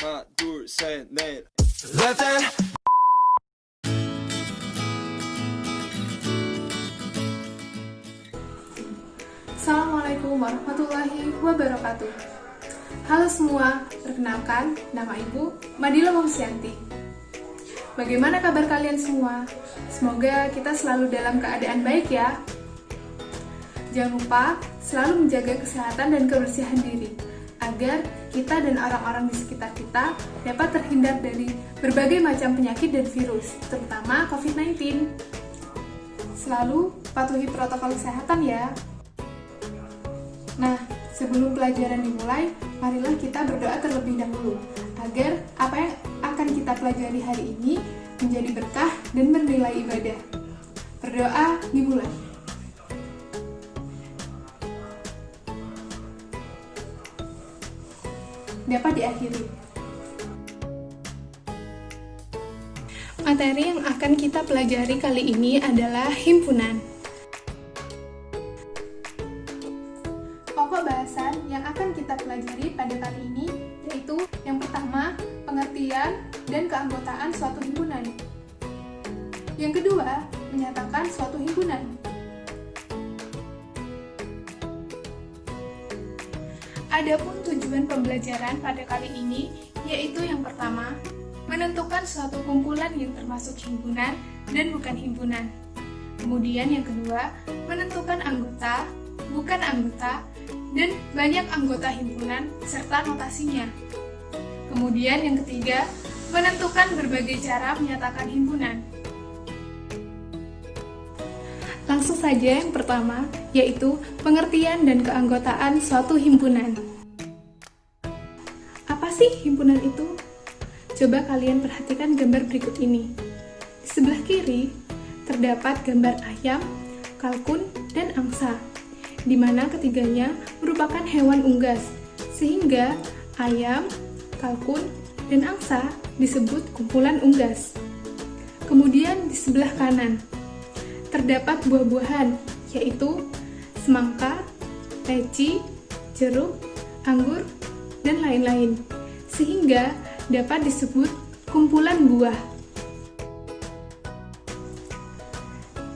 하나, 둘, 셋, 넷. Let that. Assalamualaikum warahmatullahi wabarakatuh. Halo semua, perkenalkan nama Ibu Madila Momsianti. Bagaimana kabar kalian semua? Semoga kita selalu dalam keadaan baik ya. Jangan lupa selalu menjaga kesehatan dan kebersihan diri, agar kita dan orang-orang di sekitar kita dapat terhindar dari berbagai macam penyakit dan virus, terutama COVID-19. Selalu patuhi protokol kesehatan ya. Nah, sebelum pelajaran dimulai, marilah kita berdoa terlebih dahulu, agar apa yang akan kita pelajari hari ini menjadi berkah dan bernilai ibadah. Berdoa dimulai. Dapat diakhiri. Materi yang akan kita pelajari kali ini adalah himpunan. Pokok bahasan yang akan kita pelajari pada kali ini yaitu yang pertama, pengertian dan keanggotaan suatu himpunan. Yang kedua, menyatakan suatu himpunan. Adapun tujuan pembelajaran pada kali ini yaitu yang pertama, menentukan suatu kumpulan yang termasuk himpunan dan bukan himpunan. Kemudian yang kedua, menentukan anggota, bukan anggota, dan banyak anggota himpunan serta notasinya. Kemudian yang ketiga, menentukan berbagai cara menyatakan himpunan. Langsung saja yang pertama, yaitu pengertian dan keanggotaan suatu himpunan. Apa sih himpunan itu? Coba kalian perhatikan gambar berikut ini. Di sebelah kiri, terdapat gambar ayam, kalkun, dan angsa, di mana ketiganya merupakan hewan unggas, sehingga ayam, kalkun, dan angsa disebut kumpulan unggas. Kemudian di sebelah kanan, terdapat buah-buahan, yaitu semangka, leci, jeruk, anggur, dan lain-lain, sehingga dapat disebut kumpulan buah.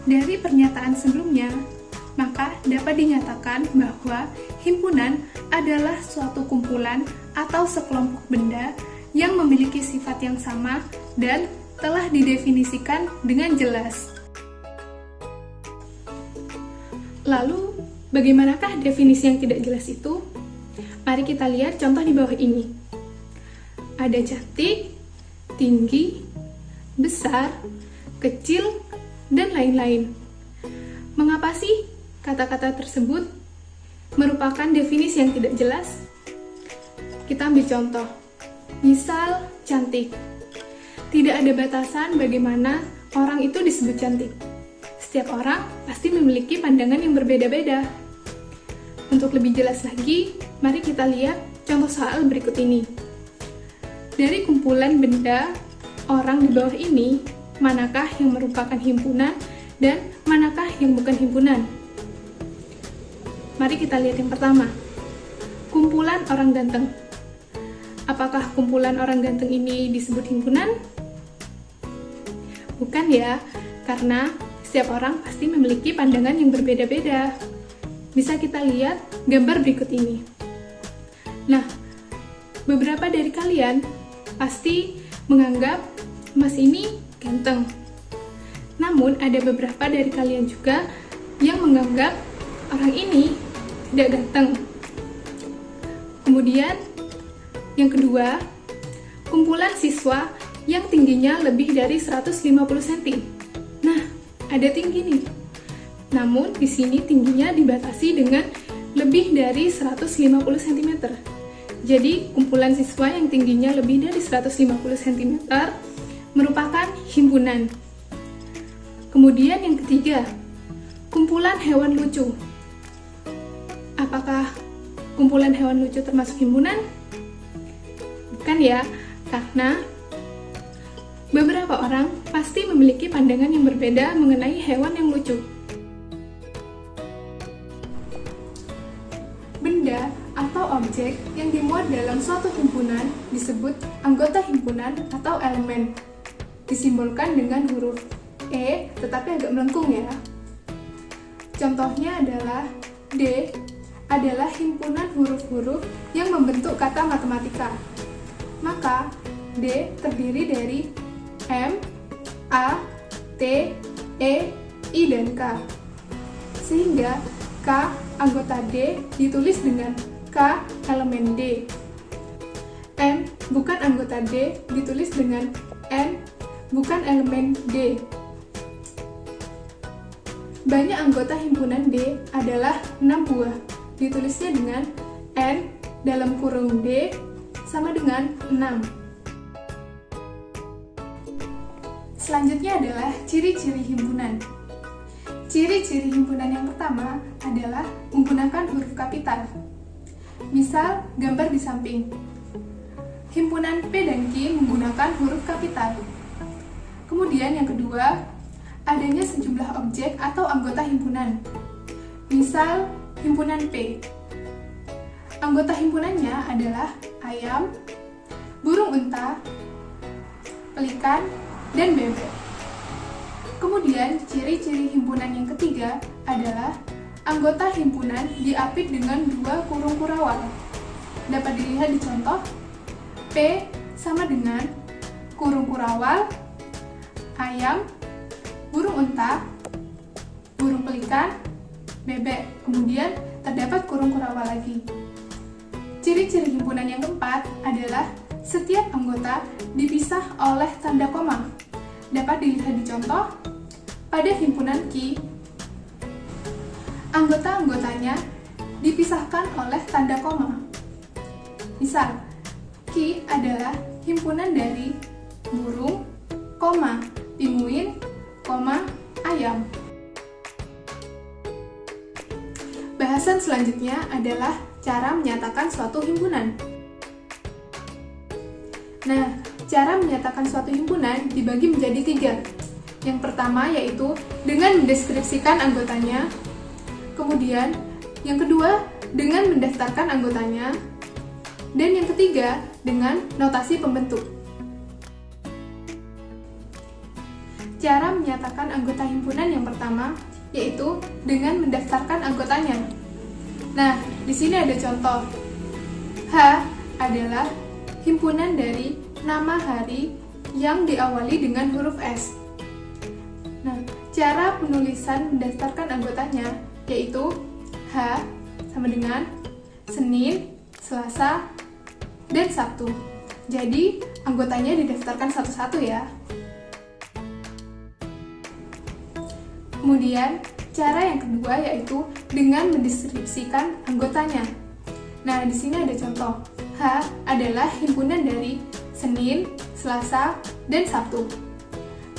Dari pernyataan sebelumnya, maka dapat dinyatakan bahwa himpunan adalah suatu kumpulan atau sekelompok benda yang memiliki sifat yang sama dan telah didefinisikan dengan jelas. Lalu, bagaimanakah definisi yang tidak jelas itu? Mari kita lihat contoh di bawah ini. Ada cantik, tinggi, besar, kecil, dan lain-lain. Mengapa sih kata-kata tersebut merupakan definisi yang tidak jelas? Kita ambil contoh. Misal, cantik. Tidak ada batasan bagaimana orang itu disebut cantik. Setiap orang pasti memiliki pandangan yang berbeda-beda. Untuk lebih jelas lagi, mari kita lihat contoh soal berikut ini. Dari kumpulan benda orang di bawah ini, manakah yang merupakan himpunan dan manakah yang bukan himpunan? Mari kita lihat yang pertama. Kumpulan orang ganteng. Apakah kumpulan orang ganteng ini disebut himpunan? Bukan ya, karena setiap orang pasti memiliki pandangan yang berbeda-beda. Bisa kita lihat gambar berikut ini. Nah, beberapa dari kalian pasti menganggap Mas ini ganteng. Namun, ada beberapa dari kalian juga yang menganggap orang ini tidak ganteng. Kemudian, yang kedua, kumpulan siswa yang tingginya lebih dari 150 cm. Nah, ada tinggi nih. Namun di sini tingginya dibatasi dengan lebih dari 150 cm. Jadi kumpulan siswa yang tingginya lebih dari 150 cm merupakan himpunan. Kemudian yang ketiga, kumpulan hewan lucu. Apakah kumpulan hewan lucu termasuk himpunan? Bukan ya, karena beberapa orang pasti memiliki pandangan yang berbeda mengenai hewan yang lucu. Benda atau objek yang dimuat dalam suatu himpunan disebut anggota himpunan atau elemen. Disimbolkan dengan huruf E, tetapi agak melengkung ya. Contohnya adalah D adalah himpunan huruf-huruf yang membentuk kata matematika. Maka D terdiri dari M, A, T, E, I, dan K. Sehingga K anggota D ditulis dengan K elemen D. M bukan anggota D ditulis dengan N bukan elemen D. Banyak anggota himpunan D adalah 6 buah. Ditulisnya dengan N dalam kurung D sama dengan 6. Selanjutnya adalah ciri-ciri himpunan. Ciri-ciri himpunan yang pertama adalah menggunakan huruf kapital. Misal, gambar di samping. Himpunan P dan Q menggunakan huruf kapital. Kemudian yang kedua, adanya sejumlah objek atau anggota himpunan. Misal, himpunan P. Anggota himpunannya adalah ayam, burung unta, pelikan, dan bebek. Kemudian, ciri-ciri himpunan yang ketiga adalah anggota himpunan diapit dengan 2 kurung kurawal. Dapat dilihat di contoh, P sama dengan kurung kurawal, ayam, burung unta, burung pelikan, bebek. Kemudian terdapat kurung kurawal lagi. Ciri-ciri himpunan yang keempat adalah setiap anggota dipisah oleh tanda koma. Dapat dilihat di contoh, pada himpunan Q, anggota-anggotanya dipisahkan oleh tanda koma. Misal, Q adalah himpunan dari burung, pinguin, ayam. Bahasan selanjutnya adalah cara menyatakan suatu himpunan. Nah, cara menyatakan suatu himpunan dibagi menjadi 3. Yang pertama yaitu dengan mendeskripsikan anggotanya. Kemudian, yang kedua dengan mendaftarkan anggotanya. Dan yang ketiga dengan notasi pembentuk. Cara menyatakan anggota himpunan yang pertama yaitu dengan mendaftarkan anggotanya. Nah, di sini ada contoh. H adalah himpunan dari nama hari yang diawali dengan huruf S. Nah, cara penulisan mendaftarkan anggotanya yaitu H sama dengan Senin, Selasa, dan Sabtu. Jadi, anggotanya didaftarkan satu-satu ya. Kemudian, cara yang kedua yaitu dengan mendeskripsikan anggotanya. Nah, di sini ada contoh. H adalah himpunan dari Senin, Selasa, dan Sabtu.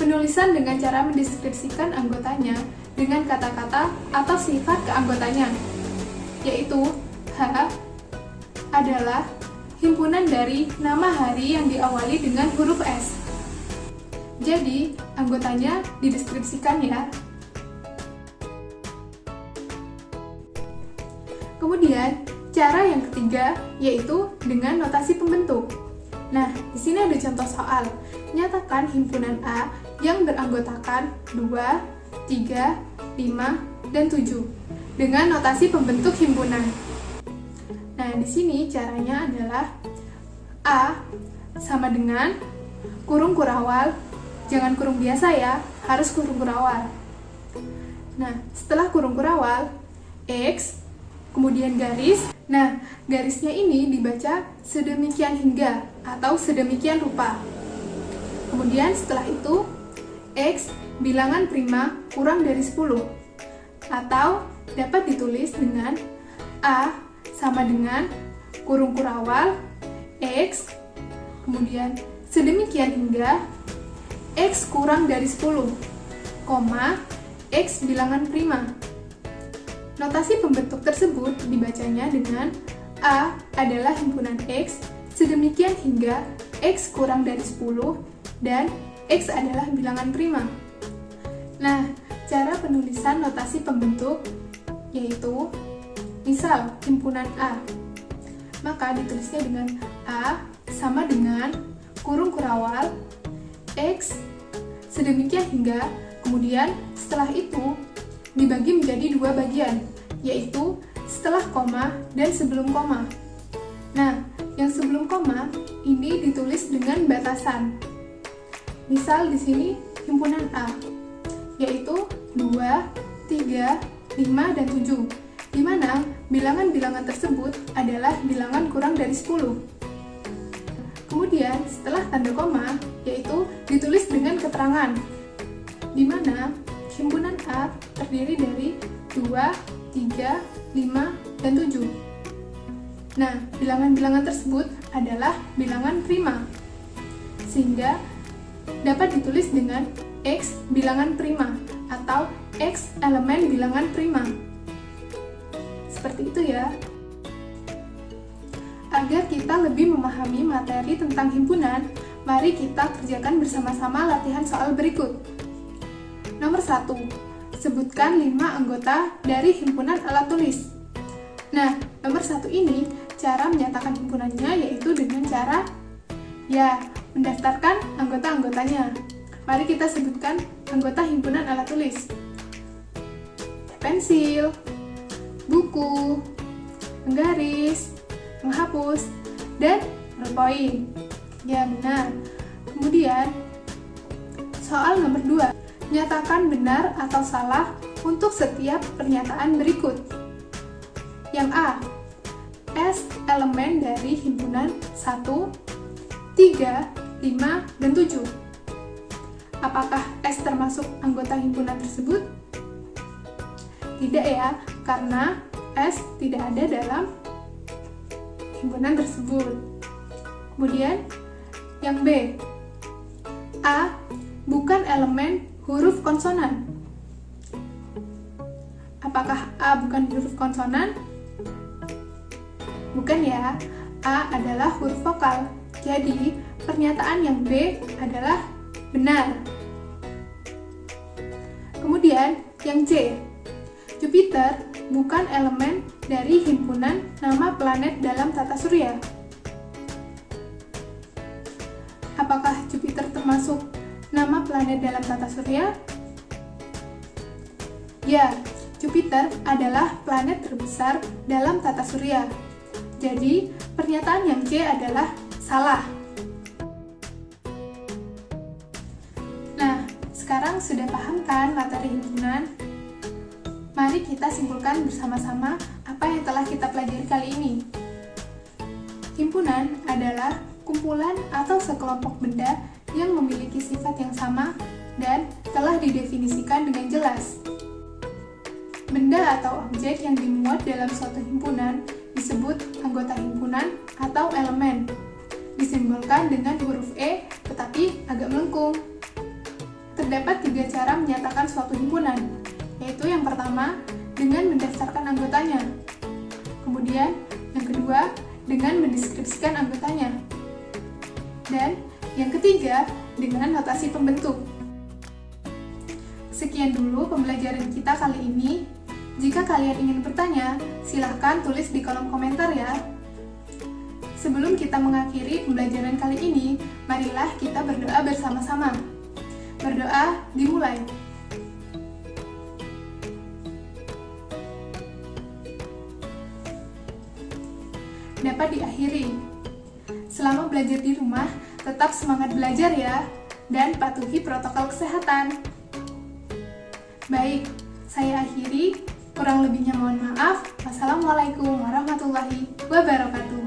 Penulisan dengan cara mendeskripsikan anggotanya dengan kata-kata atau sifat keanggotanya, yaitu H adalah himpunan dari nama hari yang diawali dengan huruf S. Jadi, anggotanya dideskripsikan ya. Kemudian, cara yang ketiga yaitu dengan notasi pembentuk. Nah, di sini ada contoh soal. Nyatakan himpunan A yang beranggotakan 2, 3, 5, dan 7 dengan notasi pembentuk himpunan. Nah, di sini caranya adalah A sama dengan kurung kurawal. Jangan kurung biasa ya, harus kurung kurawal. Nah, setelah kurung kurawal, X kemudian garis. Nah, garisnya ini dibaca sedemikian hingga atau sedemikian rupa. Kemudian setelah itu, X bilangan prima kurang dari 10. Atau dapat ditulis dengan A sama dengan kurung kurawal X, kemudian sedemikian hingga X kurang dari 10, X bilangan prima. Notasi pembentuk tersebut dibacanya dengan A adalah himpunan X, sedemikian hingga X kurang dari 10, dan X adalah bilangan prima. Nah, cara penulisan notasi pembentuk yaitu, misal himpunan A. maka ditulisnya dengan A sama dengan kurung kurawal X sedemikian hingga kemudian setelah itu dibagi menjadi dua bagian, yaitu setelah koma dan sebelum koma. Nah, yang sebelum koma ini ditulis dengan batasan. Misal di sini himpunan A, yaitu 2, 3, 5, dan 7, di mana bilangan-bilangan tersebut adalah bilangan kurang dari 10. Kemudian setelah tanda koma, yaitu ditulis dengan keterangan, di mana himpunan A terdiri dari 2, 3, 5, dan 7. Nah, bilangan-bilangan tersebut adalah bilangan prima, sehingga dapat ditulis dengan X bilangan prima atau X elemen bilangan prima. Seperti itu ya. Agar kita lebih memahami materi tentang himpunan, mari kita kerjakan bersama-sama latihan soal berikut. Nomor 1. Sebutkan 5 anggota dari himpunan alat tulis. Nah, nomor 1 ini cara menyatakan himpunannya yaitu dengan cara mendaftarkan anggota-anggotanya. Mari kita sebutkan anggota himpunan alat tulis. Pensil, buku, penggaris, menghapus, dan ballpoint. Ya, benar. Kemudian, soal nomor 2. Nyatakan benar atau salah untuk setiap pernyataan berikut. Yang A. S elemen dari himpunan 1, 3, 5, dan 7. Apakah S termasuk anggota himpunan tersebut? Tidak ya, karena S tidak ada dalam himpunan tersebut. Kemudian, yang B. A bukan elemen huruf konsonan. Apakah A bukan huruf konsonan? Bukan ya, A adalah huruf vokal. Jadi, pernyataan yang B adalah benar. Kemudian, yang C. Jupiter bukan elemen dari himpunan nama planet dalam tata surya. Apakah Jupiter termasuk nama planet dalam tata surya? Ya, Jupiter adalah planet terbesar dalam tata surya. Jadi, pernyataan yang C adalah salah. Nah, sekarang sudah paham kan materi himpunan? Mari kita simpulkan bersama-sama apa yang telah kita pelajari kali ini. Himpunan adalah kumpulan atau sekelompok benda yang memiliki sifat yang sama dan telah didefinisikan dengan jelas. Benda atau objek yang dimuat dalam suatu himpunan disebut anggota himpunan atau elemen. Disimbolkan dengan huruf E tetapi agak melengkung. Terdapat 3 cara menyatakan suatu himpunan, yaitu yang pertama dengan mendaftarkan anggotanya. Kemudian yang kedua dengan mendeskripsikan anggotanya. Dan yang ketiga dengan notasi pembentuk. Sekian dulu pembelajaran kita kali ini. Jika kalian ingin bertanya, silahkan tulis di kolom komentar ya. Sebelum kita mengakhiri pembelajaran kali ini, marilah kita berdoa bersama-sama. Berdoa dimulai. Dapat diakhiri. Selama belajar di rumah, tetap semangat belajar ya, dan patuhi protokol kesehatan. Baik, saya akhiri. Kurang lebihnya mohon maaf. Wassalamualaikum warahmatullahi wabarakatuh.